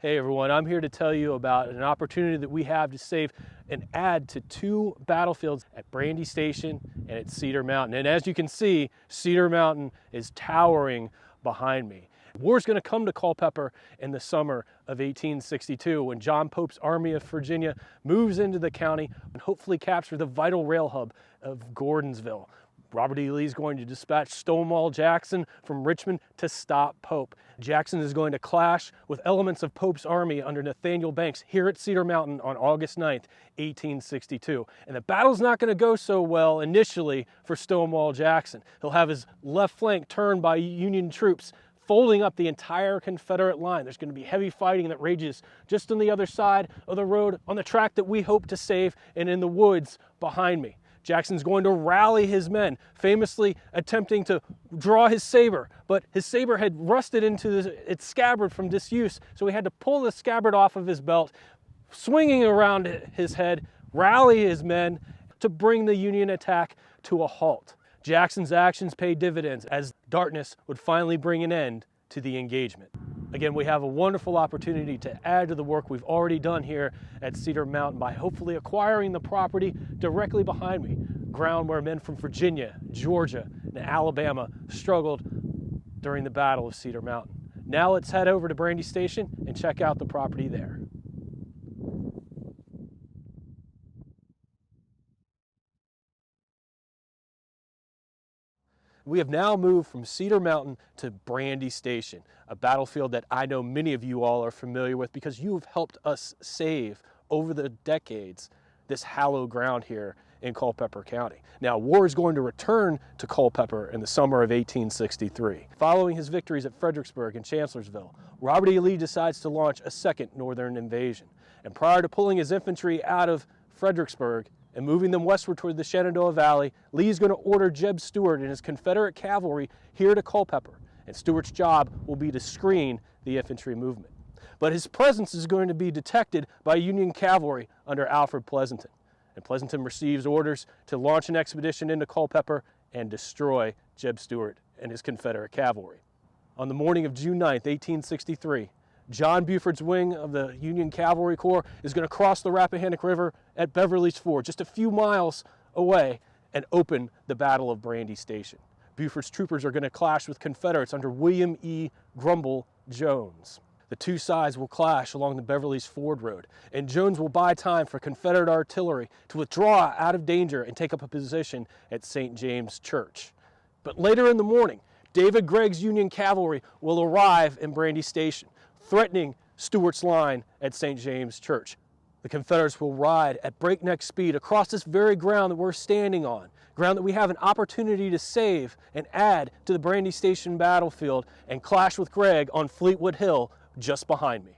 Hey everyone, I'm here to tell you about an opportunity that we have to save and add to two battlefields at Brandy Station and at Cedar Mountain. And as you can see, Cedar Mountain is towering behind me. War's going to come to Culpeper in the summer of 1862 when John Pope's Army of Virginia moves into the county and hopefully capture the vital rail hub of Gordonsville. Robert E. Lee is going to dispatch Stonewall Jackson from Richmond to stop Pope. Jackson is going to clash with elements of Pope's army under Nathaniel Banks here at Cedar Mountain on August 9th, 1862. And the battle's not going to go so well initially for Stonewall Jackson. He'll have his left flank turned by Union troops, folding up the entire Confederate line. There's going to be heavy fighting that rages just on the other side of the road on the track that we hope to save and in the woods behind me. Jackson's going to rally his men, famously attempting to draw his saber, but his saber had rusted into its scabbard from disuse, so he had to pull the scabbard off of his belt, swinging around his head, rally his men to bring the Union attack to a halt. Jackson's actions paid dividends as darkness would finally bring an end to the engagement. Again, we have a wonderful opportunity to add to the work we've already done here at Cedar Mountain by hopefully acquiring the property directly behind me, ground where men from Virginia, Georgia, and Alabama struggled during the Battle of Cedar Mountain. Now let's head over to Brandy Station and check out the property there. We have now moved from Cedar Mountain to Brandy Station, a battlefield that I know many of you all are familiar with because you have helped us save over the decades this hallowed ground here in Culpeper County. Now, war is going to return to Culpeper in the summer of 1863. Following his victories at Fredericksburg and Chancellorsville, Robert E. Lee decides to launch a second northern invasion. And prior to pulling his infantry out of Fredericksburg and moving them westward toward the Shenandoah Valley, Lee is going to order Jeb Stuart and his Confederate cavalry here to Culpeper, and Stuart's job will be to screen the infantry movement. But his presence is going to be detected by Union cavalry under Alfred Pleasonton, and Pleasonton receives orders to launch an expedition into Culpeper and destroy Jeb Stuart and his Confederate cavalry. On the morning of June 9th, 1863, John Buford's wing of the Union Cavalry Corps is going to cross the Rappahannock River at Beverly's Ford, just a few miles away, and open the Battle of Brandy Station. Buford's troopers are going to clash with Confederates under William E. Grumble Jones. The two sides will clash along the Beverly's Ford Road, and Jones will buy time for Confederate artillery to withdraw out of danger and take up a position at St. James Church. But later in the morning, David Gregg's Union cavalry will arrive in Brandy Station, threatening Stuart's line at St. James Church. The Confederates will ride at breakneck speed across this very ground that we're standing on, ground that we have an opportunity to save and add to the Brandy Station battlefield, and clash with Gregg on Fleetwood Hill just behind me.